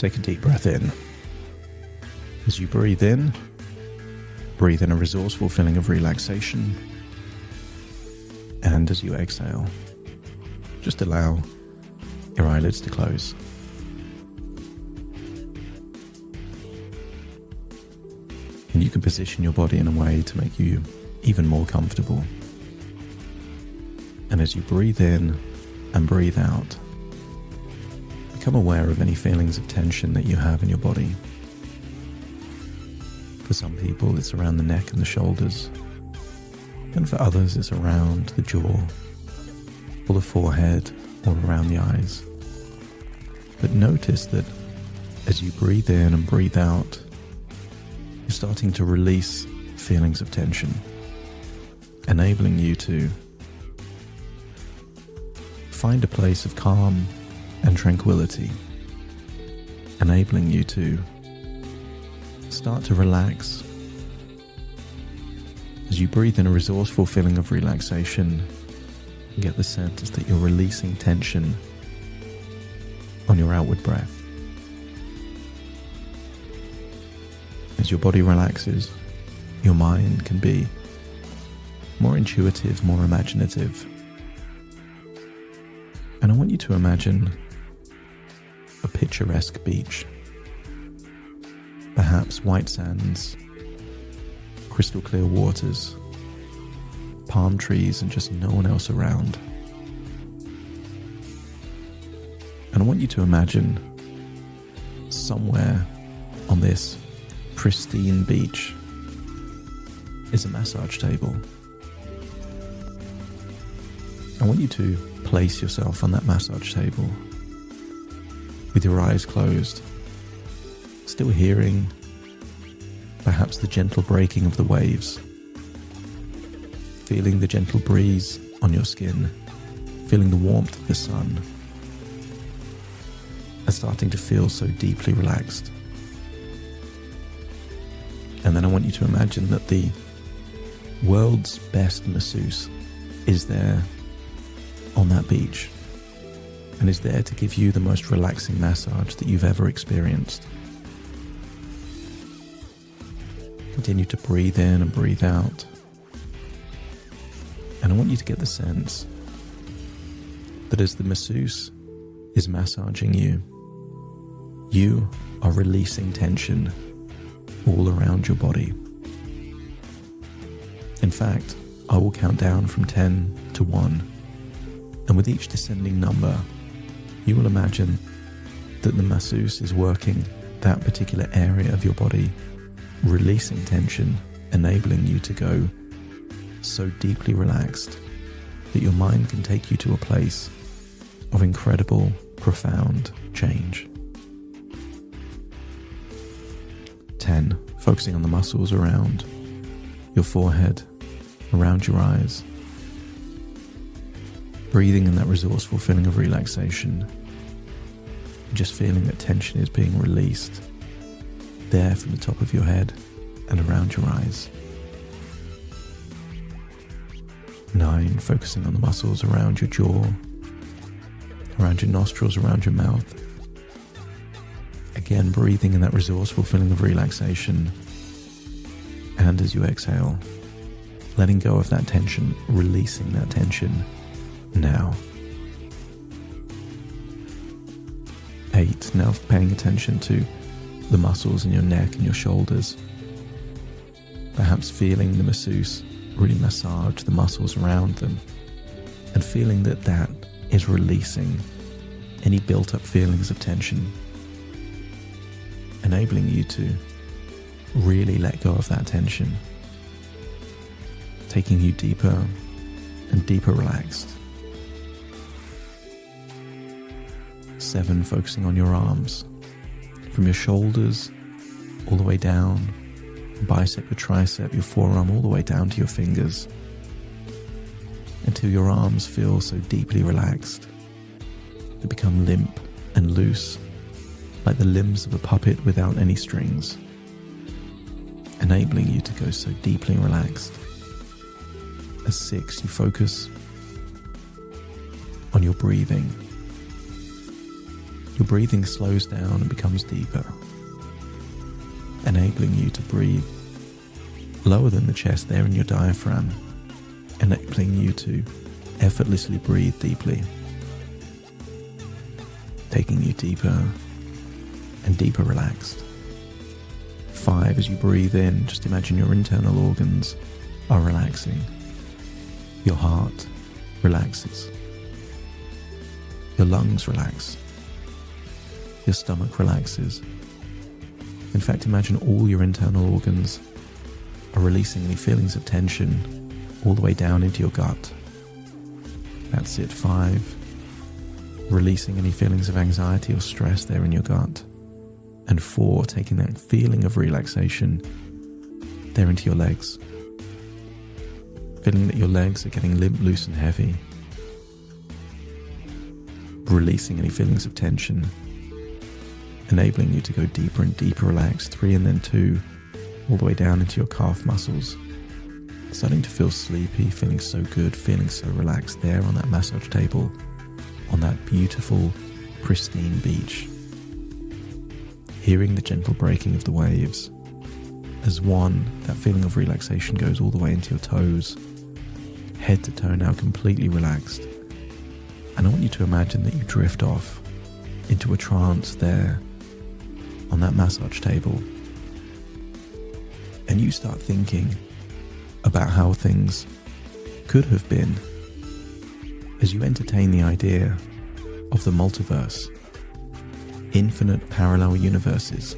Take a deep breath in. As you breathe in a resourceful feeling of relaxation. And as you exhale, just allow your eyelids to close. And you can position your body in a way to make you even more comfortable. And as you breathe in and breathe out, become aware of any feelings of tension that you have in your body. For some people, it's around the neck and the shoulders. And for others, it's around the jaw, or the forehead, or around the eyes. But notice that as you breathe in and breathe out, you're starting to release feelings of tension, enabling you to find a place of calm and tranquility, enabling you to start to relax. As you breathe in a resourceful feeling of relaxation, you get the sense that you're releasing tension on your outward breath. As your body relaxes, your mind can be more intuitive, more imaginative. And I want you to imagine a picturesque beach. Perhaps white sands, crystal clear waters, palm trees, and just no one else around. And I want you to imagine somewhere on this pristine beach is a massage table. I want you to place yourself on that massage table with your eyes closed, still hearing perhaps the gentle breaking of the waves, feeling the gentle breeze on your skin, feeling the warmth of the sun, and starting to feel so deeply relaxed. And then I want you to imagine that the world's best masseuse is there on that beach and is there to give you the most relaxing massage that you've ever experienced. Continue to breathe in and breathe out. And I want you to get the sense that as the masseuse is massaging you, you are releasing tension all around your body. In fact, I will count down from 10 to 1, and with each descending number, you will imagine that the masseuse is working that particular area of your body, releasing tension, enabling you to go so deeply relaxed that your mind can take you to a place of incredible, profound change. 10, focusing on the muscles around your forehead, around your eyes. Breathing in that resourceful feeling of relaxation. Just feeling that tension is being released there from the top of your head and around your eyes. 9, focusing on the muscles around your jaw, around your nostrils, around your mouth. Again, breathing in that resourceful feeling of relaxation. And as you exhale, letting go of that tension, releasing that tension now. 8, now paying attention to the muscles in your neck and your shoulders. Perhaps feeling the masseuse really massage the muscles around them and feeling that that is releasing any built-up feelings of tension, enabling you to really let go of that tension, taking you deeper and deeper relaxed. 7, focusing on your arms, from your shoulders all the way down, bicep, your tricep, your forearm, all the way down to your fingers, until your arms feel so deeply relaxed. They become limp and loose, like the limbs of a puppet without any strings, enabling you to go so deeply relaxed. As 6, you focus on your breathing, your breathing slows down and becomes deeper, enabling you to breathe lower than the chest there in your diaphragm, enabling you to effortlessly breathe deeply, taking you deeper and deeper relaxed. 5, as you breathe in, just imagine your internal organs are relaxing. Your heart relaxes. Your lungs relax. Your stomach relaxes. In fact, imagine all your internal organs are releasing any feelings of tension all the way down into your gut. That's it. 5, releasing any feelings of anxiety or stress there in your gut. And 4, taking that feeling of relaxation there into your legs. Feeling that your legs are getting limp, loose and heavy. Releasing any feelings of tension, enabling you to go deeper and deeper relaxed. 3 and then 2, all the way down into your calf muscles. Starting to feel sleepy, feeling so good, feeling so relaxed there on that massage table, on that beautiful, pristine beach. Hearing the gentle breaking of the waves. As one, that feeling of relaxation goes all the way into your toes, head to toe now completely relaxed. And I want you to imagine that you drift off into a trance there on that massage table. And you start thinking about how things could have been as you entertain the idea of the multiverse, infinite parallel universes,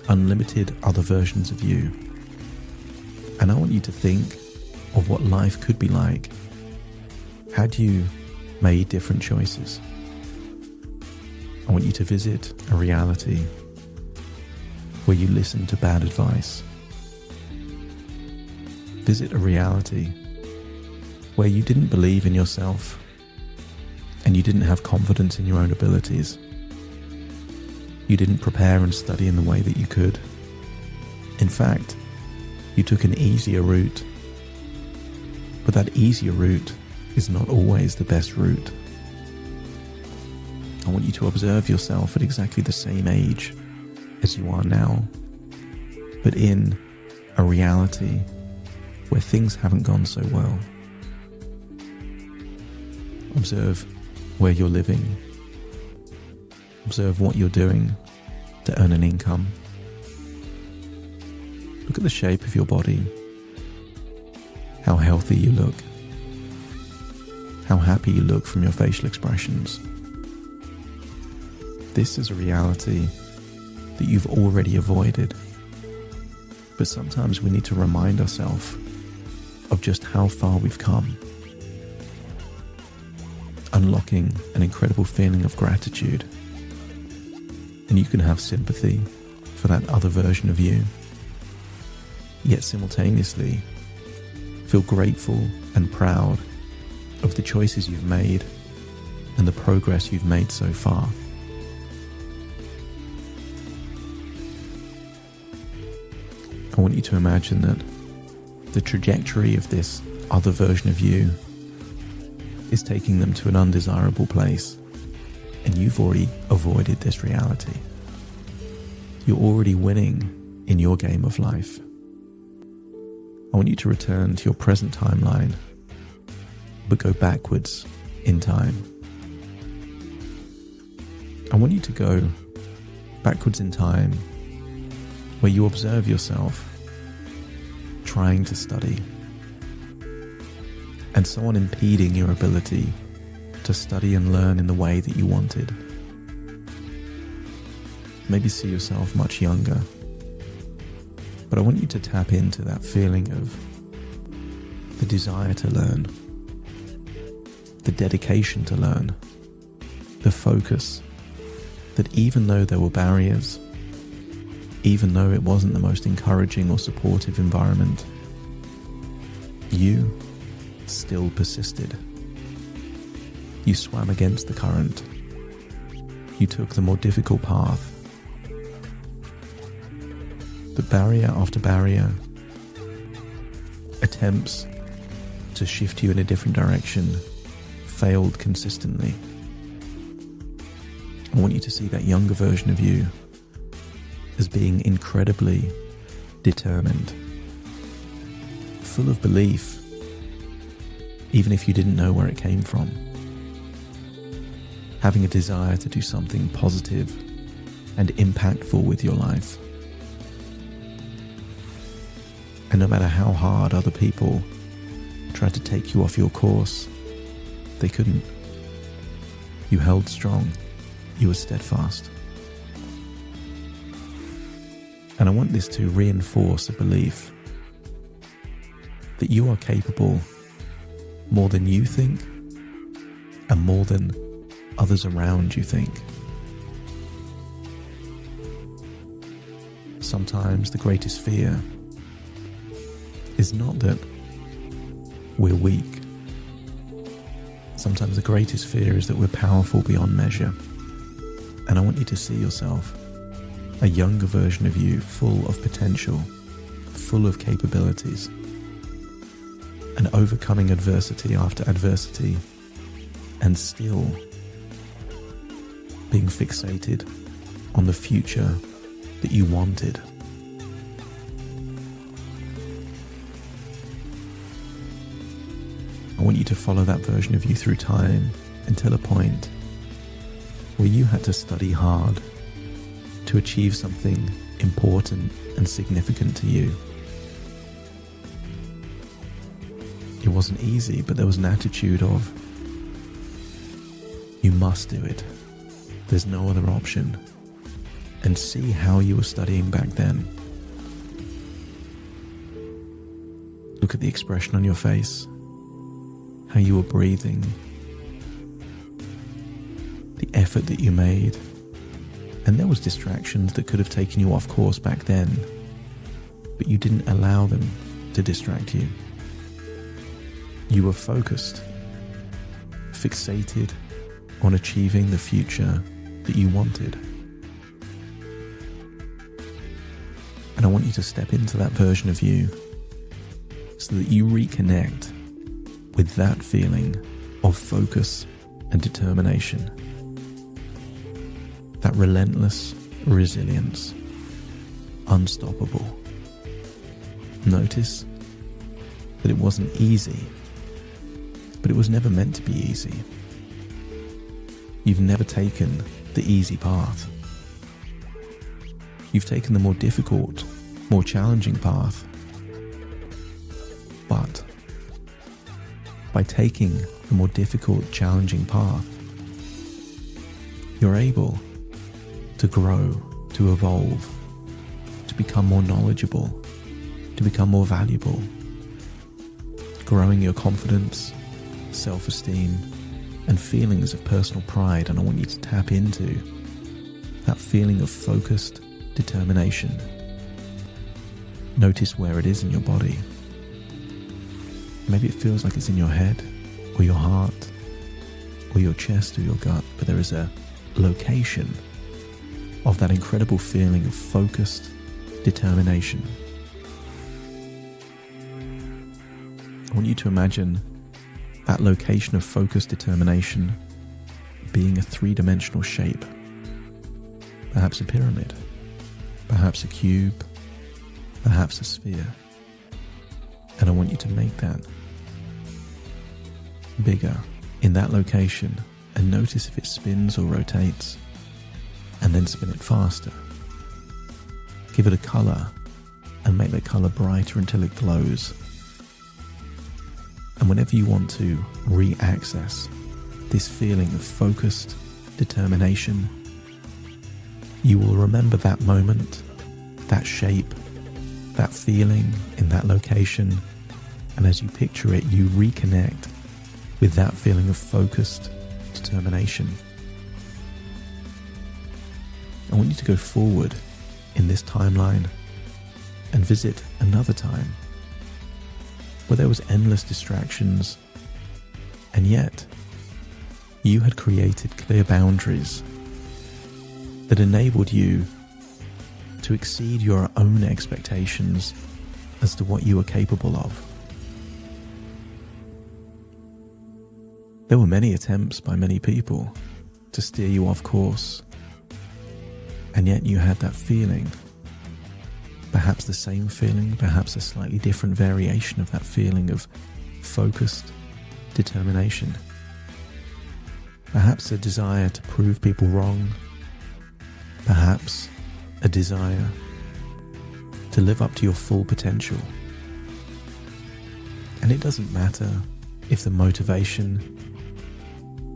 unlimited other versions of you. And I want you to think of what life could be like had you made different choices. I want you to visit a reality where you listen to bad advice. Visit a reality where you didn't believe in yourself and you didn't have confidence in your own abilities. You didn't prepare and study in the way that you could. In fact, you took an easier route. But that easier route is not always the best route. I want you to observe yourself at exactly the same age as you are now, but in a reality where things haven't gone so well. Observe where you're living. Observe what you're doing to earn an income. Look at the shape of your body, how healthy you look, how happy you look from your facial expressions. This is a reality that you've already avoided. But sometimes we need to remind ourselves of just how far we've come. Unlocking an incredible feeling of gratitude. And you can have sympathy for that other version of you, yet simultaneously feel grateful and proud of the choices you've made and the progress you've made so far. I want you to imagine that the trajectory of this other version of you is taking them to an undesirable place, and you've already avoided this reality. You're already winning in your game of life. I want you to return to your present timeline, but go backwards in time. I want you to go backwards in time where you observe yourself trying to study and someone impeding your ability to study and learn in the way that you wanted. Maybe see yourself much younger, but I want you to tap into that feeling of the desire to learn, the dedication to learn, the focus that even though there were barriers, even though it wasn't the most encouraging or supportive environment, you still persisted. You swam against the current. You took the more difficult path. But barrier after barrier, attempts to shift you in a different direction, failed consistently. I want you to see that younger version of you as being incredibly determined, full of belief, even if you didn't know where it came from, having a desire to do something positive and impactful with your life. And no matter how hard other people tried to take you off your course, they couldn't. You held strong. You were steadfast. And I want this to reinforce a belief that you are capable more than you think and more than others around you think. Sometimes the greatest fear is not that we're weak. Sometimes the greatest fear is that we're powerful beyond measure. And I want you to see yourself, a younger version of you, full of potential, full of capabilities, and overcoming adversity after adversity, and still being fixated on the future that you wanted. I want you to follow that version of you through time until a point where you had to study hard to achieve something important and significant to you. It wasn't easy, but there was an attitude of, you must do it. There's no other option. And see how you were studying back then. Look at the expression on your face, how you were breathing, the effort that you made. And there was distractions that could have taken you off course back then, but you didn't allow them to distract you. You were focused, fixated on achieving the future that you wanted. And I want you to step into that version of you so that you reconnect with that feeling of focus and determination. That relentless resilience, unstoppable. Notice that it wasn't easy, but it was never meant to be easy. You've never taken the easy path. You've taken the more difficult, more challenging path. But by taking the more difficult, challenging path, you're able to grow, to evolve, to become more knowledgeable, to become more valuable, growing your confidence, self-esteem, and feelings of personal pride. And I want you to tap into that feeling of focused determination. Notice where it is in your body. Maybe it feels like it's in your head, or your heart, or your chest, or your gut, but there is a location of that incredible feeling of focused determination. I want you to imagine that location of focused determination being a three-dimensional shape, perhaps a pyramid, perhaps a cube, perhaps a sphere. And I want you to make that bigger in that location and notice if it spins or rotates, and then spin it faster. Give it a color and make that color brighter until it glows. And whenever you want to re-access this feeling of focused determination, you will remember that moment, that shape, that feeling in that location, and as you picture it, you reconnect with that feeling of focused determination. I want you to go forward in this timeline and visit another time where there was endless distractions, and yet you had created clear boundaries that enabled you to exceed your own expectations as to what you were capable of. There were many attempts by many people to steer you off course. And yet you had that feeling, perhaps the same feeling, perhaps a slightly different variation of that feeling of focused determination. Perhaps a desire to prove people wrong, perhaps a desire to live up to your full potential. And it doesn't matter if the motivation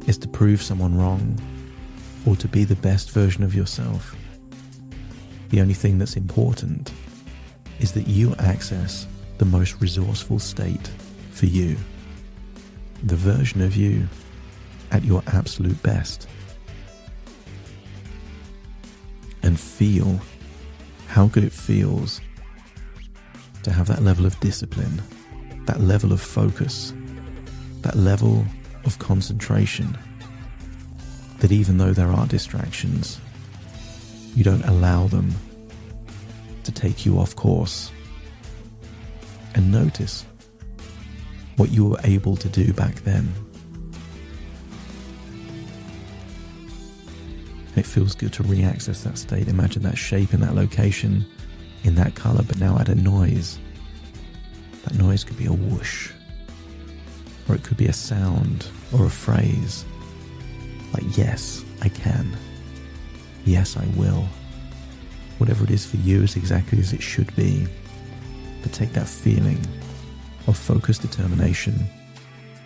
is to prove someone wrong or to be the best version of yourself. The only thing that's important is that you access the most resourceful state for you, the version of you at your absolute best. And feel how good it feels to have that level of discipline, that level of focus, that level of concentration, that even though there are distractions, you don't allow them to take you off course. And notice what you were able to do back then. It feels good to re-access that state. Imagine that shape in that location, in that color, but now add a noise. That noise could be a whoosh, or it could be a sound or a phrase like, yes, I can. Yes, I will. Whatever it is for you is exactly as it should be. But take that feeling of focused determination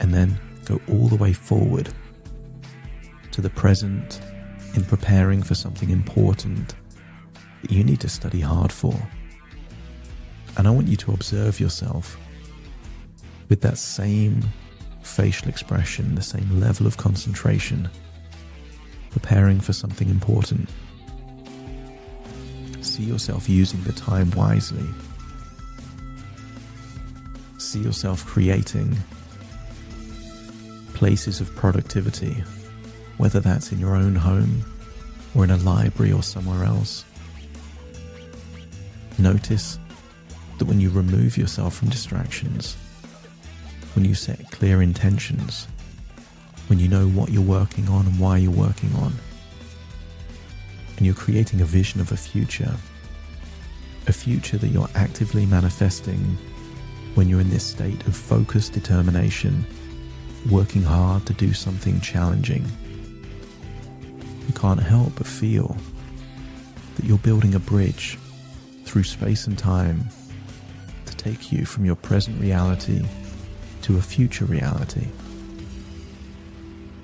and then go all the way forward to the present in preparing for something important that you need to study hard for. And I want you to observe yourself with that same facial expression, the same level of concentration, preparing for something important. See yourself using the time wisely. See yourself creating places of productivity, whether that's in your own home or in a library or somewhere else. Notice that when you remove yourself from distractions, when you set clear intentions, when you know what you're working on and why you're working on, and you're creating a vision of a future that you're actively manifesting when you're in this state of focused determination, working hard to do something challenging, you can't help but feel that you're building a bridge through space and time to take you from your present reality to a future reality.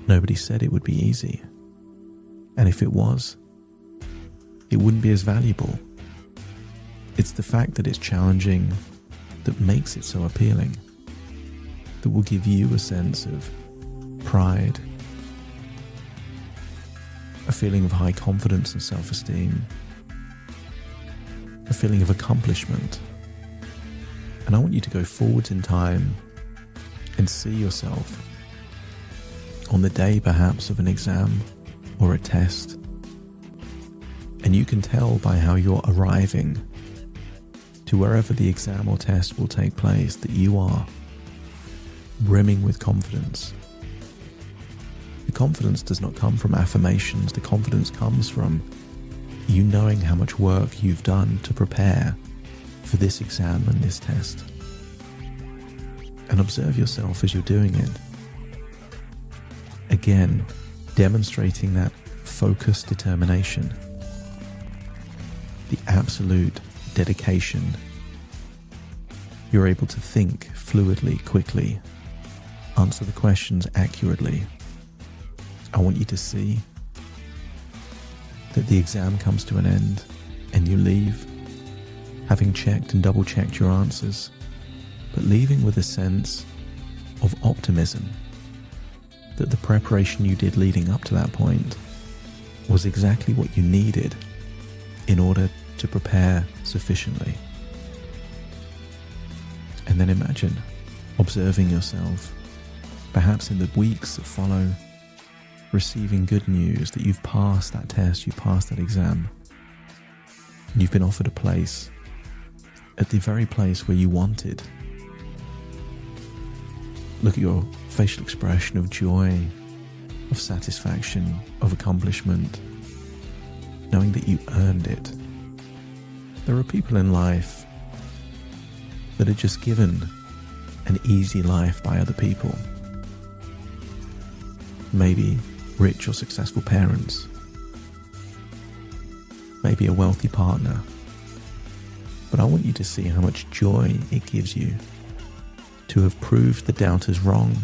Nobody said it would be easy. And if it was, it wouldn't be as valuable. It's the fact that it's challenging that makes it so appealing, that will give you a sense of pride, a feeling of high confidence and self-esteem, a feeling of accomplishment. And I want you to go forwards in time and see yourself on the day perhaps of an exam or a test. And you can tell by how you're arriving to wherever the exam or test will take place that you are brimming with confidence. The confidence does not come from affirmations. The confidence comes from you knowing how much work you've done to prepare for this exam and this test. And observe yourself as you're doing it. Again, demonstrating that focused determination, the absolute dedication. You're able to think fluidly, quickly, answer the questions accurately. I want you to see that the exam comes to an end and you leave, having checked and double-checked your answers, but leaving with a sense of optimism that the preparation you did leading up to that point was exactly what you needed in order to prepare sufficiently. And then imagine observing yourself, perhaps in the weeks that follow, receiving good news that you've passed that test, you've passed that exam, and you've been offered a place at the very place where you wanted. Look at your facial expression of joy of satisfaction, of accomplishment, knowing that you earned it. There are people in life that are just given an easy life by other people. Maybe rich or successful parents, maybe a wealthy partner. But I want you to see how much joy it gives you to have proved the doubters wrong,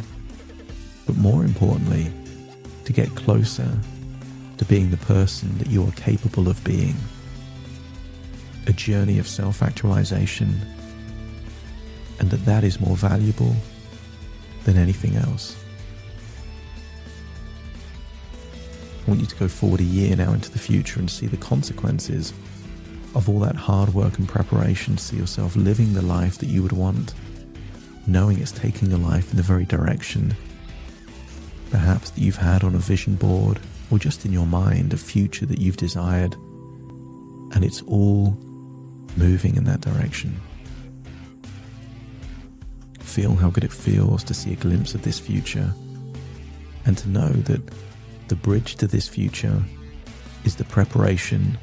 but more importantly, to get closer to being the person that you are capable of being. A journey of self-actualization, and that is more valuable than anything else. I want you to go forward a year now into the future and see the consequences of all that hard work and preparation. See yourself living the life that you would want, knowing it's taking your life in the very direction perhaps that you've had on a vision board or just in your mind, a future that you've desired, and it's all moving in that direction. Feel how good it feels to see a glimpse of this future and to know that the bridge to this future is the preparation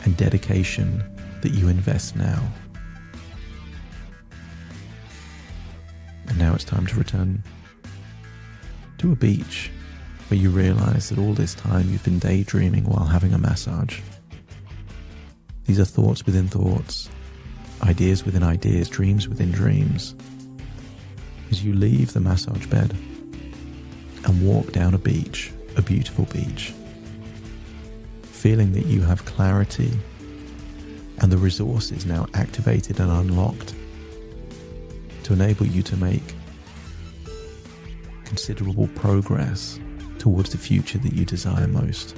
and dedication that you invest now. And now it's time to return to a beach where you realize that all this time you've been daydreaming while having a massage. These are thoughts within thoughts, ideas within ideas, dreams within dreams. As you leave the massage bed and walk down a beach, a beautiful beach, feeling that you have clarity and the resources now activated and unlocked to enable you to make considerable progress towards the future that you desire most.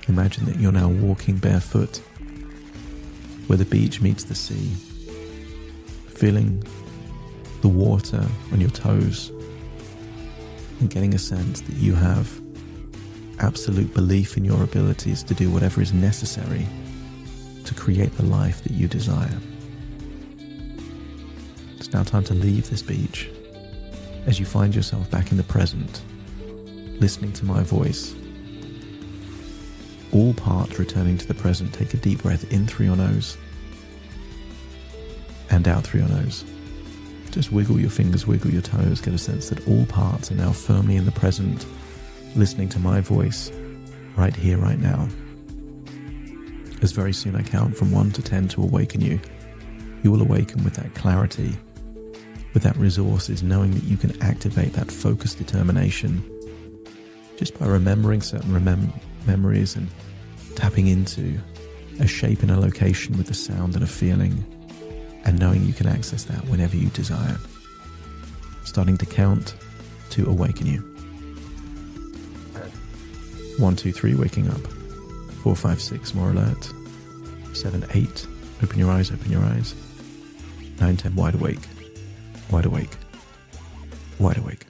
Imagine that you're now walking barefoot where the beach meets the sea, feeling the water on your toes and getting a sense that you have absolute belief in your abilities to do whatever is necessary to create the life that you desire. It's now time to leave this beach as you find yourself back in the present, listening to my voice. All parts returning to the present. Take a deep breath in through your nose and out through your nose. Just wiggle your fingers, wiggle your toes, get a sense that all parts are now firmly in the present, listening to my voice right here, right now. As very soon I count from 1 to 10 to awaken you, you will awaken with that clarity, with that resources, knowing that you can activate that focused determination just by remembering certain memories and tapping into a shape in a location with a sound and a feeling, and knowing you can access that whenever you desire. Starting to count to awaken you. 1, 2, 3, waking up. 4, 5, 6, more alert. 7, 8, open your eyes, open your eyes. 9, 10, wide awake, wide awake, wide awake.